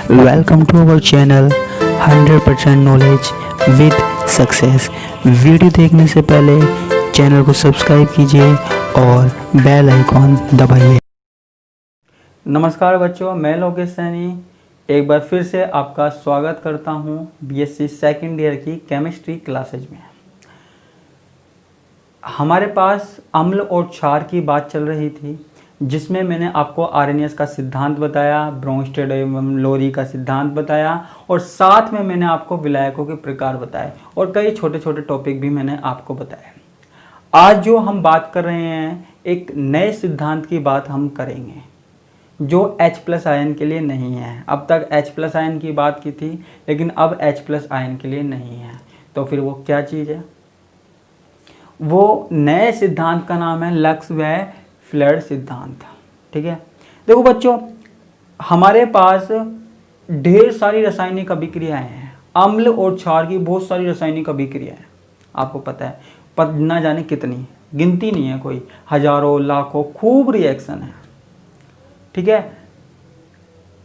Welcome to our channel 100% knowledge with success. Video देखने से पहले चैनल को सब्सक्राइब कीजिए और बेल आइकॉन दबाइए। नमस्कार बच्चों, मैं लोकेश सैनी एक बार फिर से आपका स्वागत करता हूं बीएससी सेकेंड ईयर की केमिस्ट्री क्लासेज में। हमारे पास अम्ल और क्षार की बात चल रही थी, जिसमें मैंने आपको आरएनएस का सिद्धांत बताया, ब्रोंस्टेड एवं लोरी का सिद्धांत बताया और साथ में मैंने आपको विलायकों के प्रकार बताए और कई छोटे छोटे टॉपिक भी मैंने आपको बताए। आज जो हम बात कर रहे हैं, एक नए सिद्धांत की बात हम करेंगे जो H+ आयन के लिए नहीं है। अब तक H+ आयन की बात की थी, लेकिन अब H+ आयन के लिए नहीं है। तो फिर वो क्या चीज़ है? वो नए सिद्धांत का नाम है लक्स व फ्लड सिद्धांत। ठीक है, देखो बच्चों, हमारे पास ढेर सारी रासायनिक अभिक्रियाएं हैं। अम्ल और क्षार की बहुत सारी रासायनिक अभिक्रियाएं, आपको पता है, पर ना जाने कितनी, गिनती नहीं है कोई, हजारों लाखों खूब रिएक्शन है। ठीक है,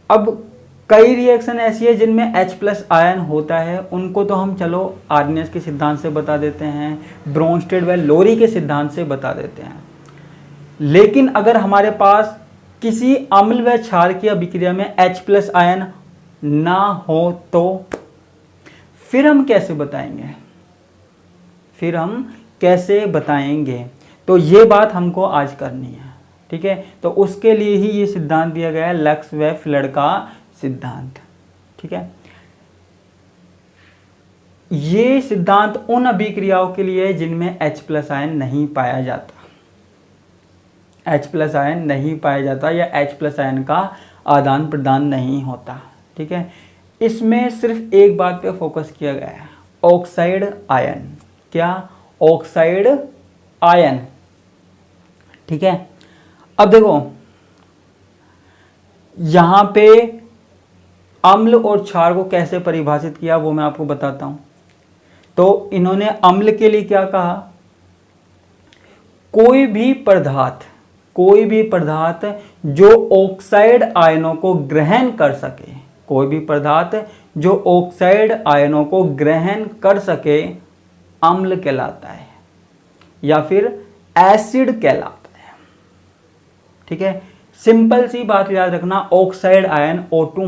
अब कई रिएक्शन ऐसी है जिनमें H+ आयन होता है, उनको तो हम चलो आर्नेस के सिद्धांत से बता देते हैं, ब्रोंस्टेड व लोरी के सिद्धांत से बता देते हैं। लेकिन अगर हमारे पास किसी अम्ल व क्षार की अभिक्रिया में H+ आयन ना हो तो फिर हम कैसे बताएंगे? तो ये बात हमको आज करनी है। ठीक है, तो उसके लिए ही ये सिद्धांत दिया गया है, लक्स व फ्लड का सिद्धांत। ठीक है, ये सिद्धांत उन अभिक्रियाओं के लिए है जिनमें H+ आयन नहीं पाया जाता, H+ आयन नहीं पाया जाता या H+ आयन का आदान प्रदान नहीं होता। ठीक है, इसमें सिर्फ एक बात पे फोकस किया गया है, ऑक्साइड आयन। क्या? Oxide ion. ठीक है, अब देखो यहां पे अम्ल और क्षार को कैसे परिभाषित किया वो मैं आपको बताता हूं। तो इन्होंने अम्ल के लिए क्या कहा? कोई भी पदार्थ जो ऑक्साइड आयनों को ग्रहण कर सके, कोई भी पदार्थ जो ऑक्साइड आयनों को ग्रहण कर सके अम्ल कहलाता है या फिर एसिड कहलाता है। ठीक है, सिंपल सी बात याद रखना, ऑक्साइड आयन O2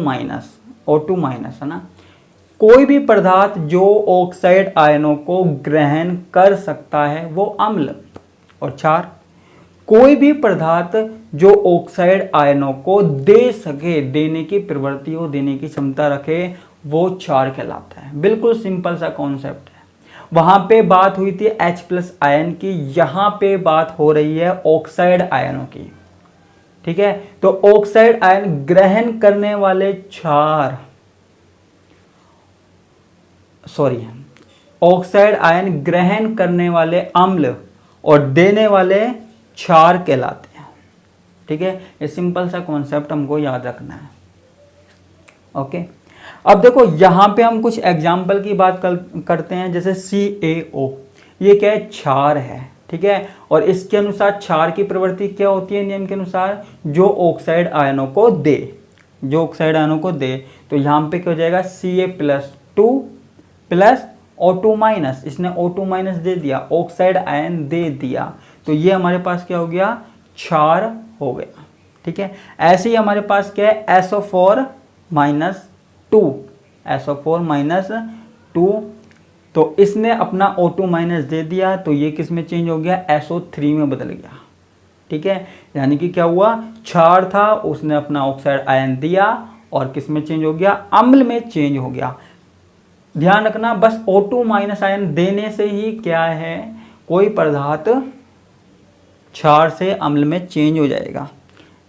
माइनस है ना। कोई भी पदार्थ जो ऑक्साइड आयनों को ग्रहण कर सकता है वो अम्ल। और क्षार, कोई भी पदार्थ जो ऑक्साइड आयनों को दे सके, देने की प्रवृत्ति हो, देने की क्षमता रखे, वो क्षार कहलाता है। बिल्कुल सिंपल सा कॉन्सेप्ट है। वहां पे बात हुई थी H+ आयन की, यहां पे बात हो रही है ऑक्साइड आयनों की। ठीक है, तो ऑक्साइड आयन ग्रहण करने वाले ऑक्साइड आयन ग्रहण करने वाले अम्ल और देने वाले क्षार कहलाते हैं। ठीक है, ये सिंपल सा कॉन्सेप्ट हमको याद रखना है। ओके, अब देखो यहां पे हम कुछ एग्जाम्पल की बात करते हैं, जैसे CaO, ये क्या है? क्षार है। ठीक है, और इसके अनुसार क्षार की प्रवृत्ति क्या होती है नियम के अनुसार? जो ऑक्साइड आयनों को दे, तो यहां पे क्या हो जाएगा? Ca+2 प्लस O2 माइनस, इसने O2 माइनस दे दिया, ऑक्साइड आयन दे दिया, तो ये हमारे पास क्या हो गया? क्षार हो गया। ठीक है, ऐसे ही हमारे पास क्या है? SO4-2, तो इसने अपना O2 माइनस दे दिया, तो ये किस में चेंज हो गया? SO3 में बदल गया। ठीक है, यानी कि क्या हुआ? क्षार था, उसने अपना ऑक्साइड आयन दिया और किस में चेंज हो गया? अम्ल में चेंज हो गया। ध्यान रखना, बस O2 माइनस आयन देने से ही क्या है, कोई पदार्थ क्षार से अम्ल में चेंज हो जाएगा।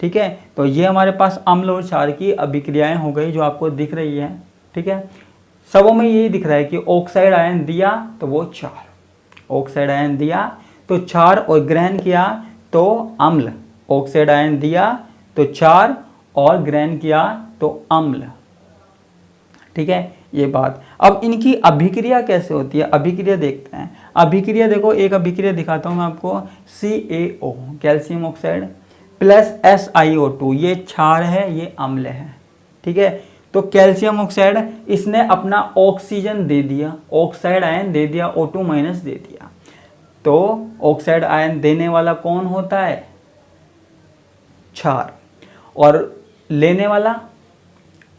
ठीक है, तो ये हमारे पास अम्ल और क्षार की अभिक्रियाएं हो गई जो आपको दिख रही है। ठीक है, सबों में यही दिख रहा है कि ऑक्साइड आयन दिया तो वो क्षार, ऑक्साइड आयन दिया तो क्षार और ग्रहण किया तो अम्ल, ऑक्साइड आयन दिया तो क्षार और ग्रहण किया तो अम्ल। ठीक है, ये बात। अब इनकी अभिक्रिया कैसे होती है? अभिक्रिया देखते हैं। अभिक्रिया देखो, एक अभिक्रिया दिखाता हूं मैं आपको, CaO calcium oxide plus SiO2, ये क्षार है, ये अम्ल है। ठीक है, तो कैल्शियम ऑक्साइड इसने अपना ऑक्सीजन दे दिया, ऑक्साइड आयन दे दिया, O2 माइनस दे दिया। तो ऑक्साइड आयन देने वाला कौन होता है? क्षार, और लेने वाला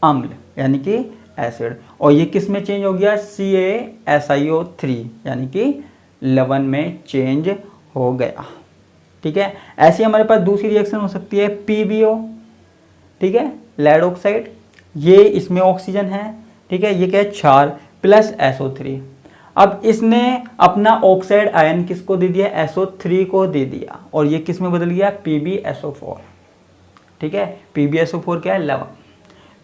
अम्ल यानी कि एसिड। और ये किस में चेंज हो गया? CaSiO3 यानी कि लवण में चेंज हो गया। ठीक है, ऐसी हमारे पास दूसरी रिएक्शन हो सकती है PbO, ठीक है, लेड ऑक्साइड, ये इसमें ऑक्सीजन है, ठीक है, ये क्या है? क्षार प्लस SO3। अब इसने अपना ऑक्साइड आयन किसको दे दिया? SO3 को दे दिया, और ये किस में बदल गया? PbSO4। ठीक है, PbSO4 क्या है? लवण।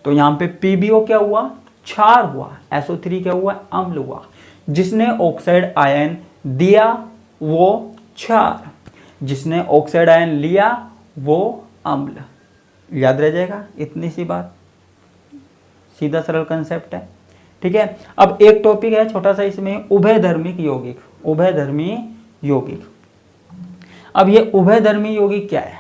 तो यहाँ पे PbO क्या हुआ? क्षार हुआ, SO3 क्या हुआ? अम्ल हुआ। जिसने ऑक्साइड आयन दिया वो क्षार, जिसने ऑक्साइड आयन लिया वो अम्ल। याद रह जाएगा इतनी सी बात, सीधा सरल कंसेप्ट है। ठीक है, अब एक टॉपिक है छोटा सा इसमें, उभयधर्मिक यौगिक। उभयधर्मी यौगिक, अब ये उभयधर्मी यौगिक क्या है?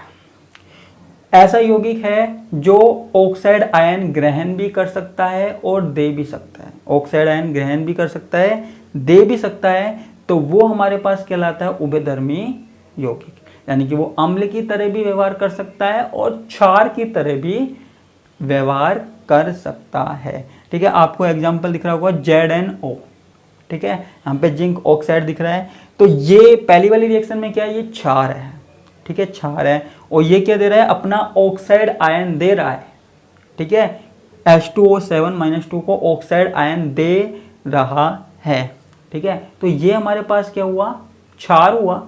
ऐसा यौगिक है जो ऑक्साइड आयन ग्रहण भी कर सकता है और दे भी सकता है। ऑक्साइड आयन ग्रहण भी कर सकता है, दे भी सकता है, तो वो हमारे पास कहलाता है उभयधर्मी यौगिक। यानी कि वो अम्ल की तरह भी व्यवहार कर सकता है और क्षार की तरह भी व्यवहार कर सकता है। ठीक है, आपको एग्जांपल दिख रहा होगा ZnO। ठीक है, यहाँ पे जिंक ऑक्साइड दिख रहा है, तो ये पहली वाली रिएक्शन में क्या है? ये क्षार है। ठीक है, क्षार है, और ये क्या दे रहा है? अपना ऑक्साइड आयन दे रहा है। ठीक है, H2O7-2 को ऑक्साइड आयन दे रहा है। ठीक है, तो ये हमारे पास क्या हुआ? क्षार हुआ,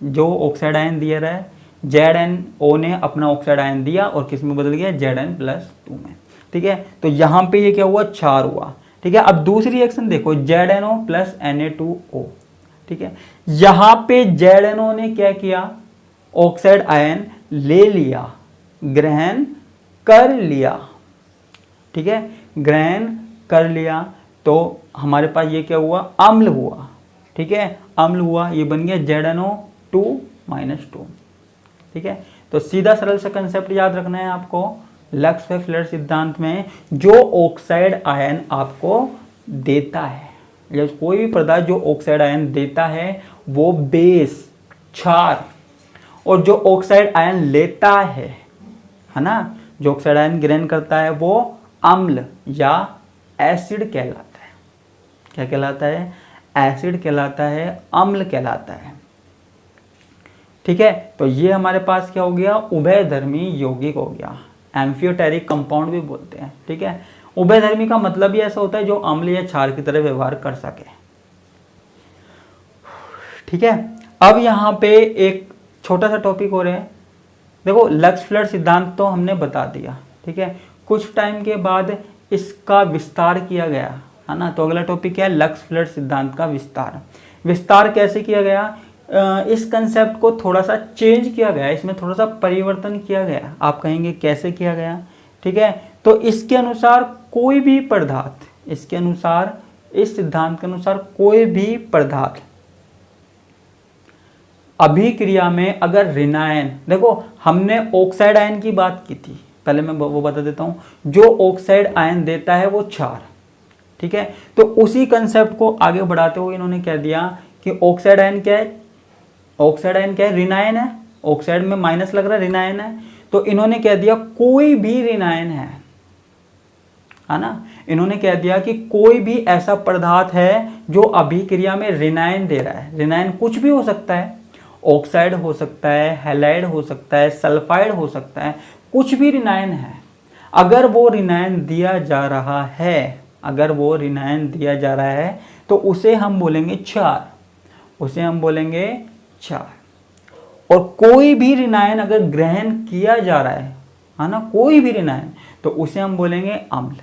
जो ऑक्साइड आयन दिया रहा है। ZnO ने अपना ऑक्साइड आयन दिया और किस में बदल गया? Zn+2 में। ठीक है, तो यहाँ पे ये क्या हुआ? क्षार हुआ। ठीक है, अब दूसरी रिएक्शन देखो, ZnO + Na2O। ठीक है, यहाँ पे ZnO ने क्या किया? ऑक्साइड आयन ले लिया, ग्रहण कर लिया। ठीक है, ग्रहण कर लिया, तो हमारे पास ये क्या हुआ? अम्ल हुआ। ठीक है, अम्ल हुआ, ये बन गया ZnO2-2। ठीक है, तो सीधा सरल सा कंसेप्ट याद रखना है आपको। लक्स व फ्लेयर सिद्धांत में जो ऑक्साइड आयन आपको देता है, या कोई भी पदार्थ जो ऑक्साइड आयन देता है वो बेस, क्षार, और जो ऑक्साइड आयन लेता है ना, जो ऑक्साइड आयन ग्रहण करता है वो अम्ल या एसिड कहलाता है। क्या कहलाता है? एसिड कहलाता है, अम्ल कहलाता है। ठीक है, तो ये हमारे पास क्या हो गया? उभयधर्मी यौगिक हो गया, एम्फियोटेरिक कंपाउंड भी बोलते हैं। ठीक है, उभयधर्मी का मतलब ही ऐसा होता है जो अम्ल या क्षार की तरह व्यवहार कर सके। ठीक है, अब यहाँ पे एक छोटा सा टॉपिक हो रहा है। देखो, लक्स फ्लड सिद्धांत तो हमने बता दिया। ठीक है, कुछ टाइम के बाद इसका विस्तार किया गया, है ना। तो अगला टॉपिक क्या है? लक्स फ्लड सिद्धांत का विस्तार। विस्तार कैसे किया गया? इस कंसेप्ट को थोड़ा सा चेंज किया गया, इसमें थोड़ा सा परिवर्तन किया गया। आप कहेंगे कैसे किया गया? ठीक है, तो इसके अनुसार कोई भी पदार्थ, इसके अनुसार, इस सिद्धांत के अनुसार कोई भी पदार्थ अभिक्रिया में अगर ऋणायन, देखो हमने ऑक्साइड आयन की बात की थी, पहले मैं वो बता देता हूं। जो ऑक्साइड आयन देता है वो क्षार। ठीक है, तो उसी कंसेप्ट को आगे बढ़ाते हुए इन्होंने कह दिया कि ऑक्साइड आयन क्या है? ऑक्साइड आयन क्या है? ऋणायन है। ऑक्साइड में माइनस लग रहा है, ऋणायन है। तो इन्होंने कह दिया कोई भी ऋणायन है ना। इन्होंने कह दिया कि कोई भी ऐसा पदार्थ है जो अभिक्रिया में ऋणायन दे रहा है। ऋणायन कुछ भी हो सकता है, ऑक्साइड हो सकता है, हैलाइड हो सकता है, सल्फाइड हो सकता है, कुछ भी ऋणायन है। अगर वो ऋणायन दिया जा रहा है, अगर वो ऋणायन दिया जा रहा है तो उसे हम बोलेंगे क्षार, उसे हम बोलेंगे क्षार। और कोई भी ऋणायन अगर ग्रहण किया जा रहा है ना, कोई भी ऋणायन, तो उसे हम बोलेंगे अम्ल।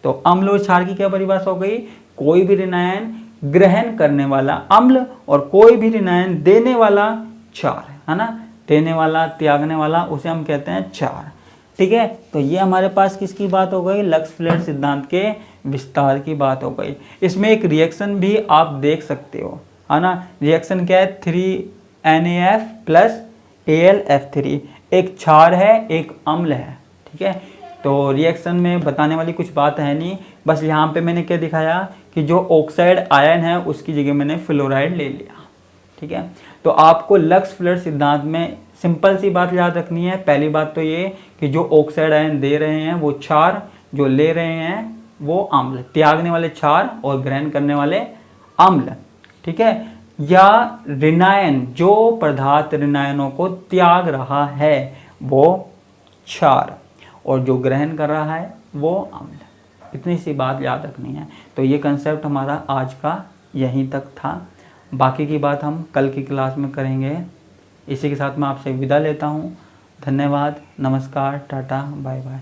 तो अम्ल और क्षार की क्या परिभाषा हो गई? कोई भी ऋणायन ग्रहण करने वाला अम्ल और कोई भी ऋणायन देने वाला क्षार, है ना। देने वाला, त्यागने वाला, उसे हम कहते हैं क्षार। ठीक है, तो ये हमारे पास किसकी बात हो गई? लक्स फ्लेयर सिद्धांत के विस्तार की बात हो गई। इसमें एक रिएक्शन भी आप देख सकते हो, है ना। रिएक्शन क्या है? 3NaF + AlF3। एक क्षार है, एक अम्ल है। ठीक है, तो रिएक्शन में बताने वाली कुछ बात है नहीं, बस यहाँ पे मैंने क्या दिखाया कि जो ऑक्साइड आयन है उसकी जगह मैंने फ्लोराइड ले लिया। ठीक है, तो आपको लक्स फ्लड सिद्धांत में सिंपल सी बात याद रखनी है। पहली बात तो ये कि जो ऑक्साइड आयन दे रहे हैं वो क्षार, जो ले रहे हैं वो अम्ल, त्यागने वाले क्षार और ग्रहण करने वाले अम्ल। ठीक है, या ऋणायन, जो पदार्थ ऋणायनों को त्याग रहा है वो क्षार और जो ग्रहण कर रहा है वो अम्ल। इतनी सी बात याद रखनी है। तो ये कंसेप्ट हमारा आज का यहीं तक था, बाकी की बात हम कल की क्लास में करेंगे। इसी के साथ मैं आपसे विदा लेता हूँ। धन्यवाद, नमस्कार, टाटा, बाय बाय।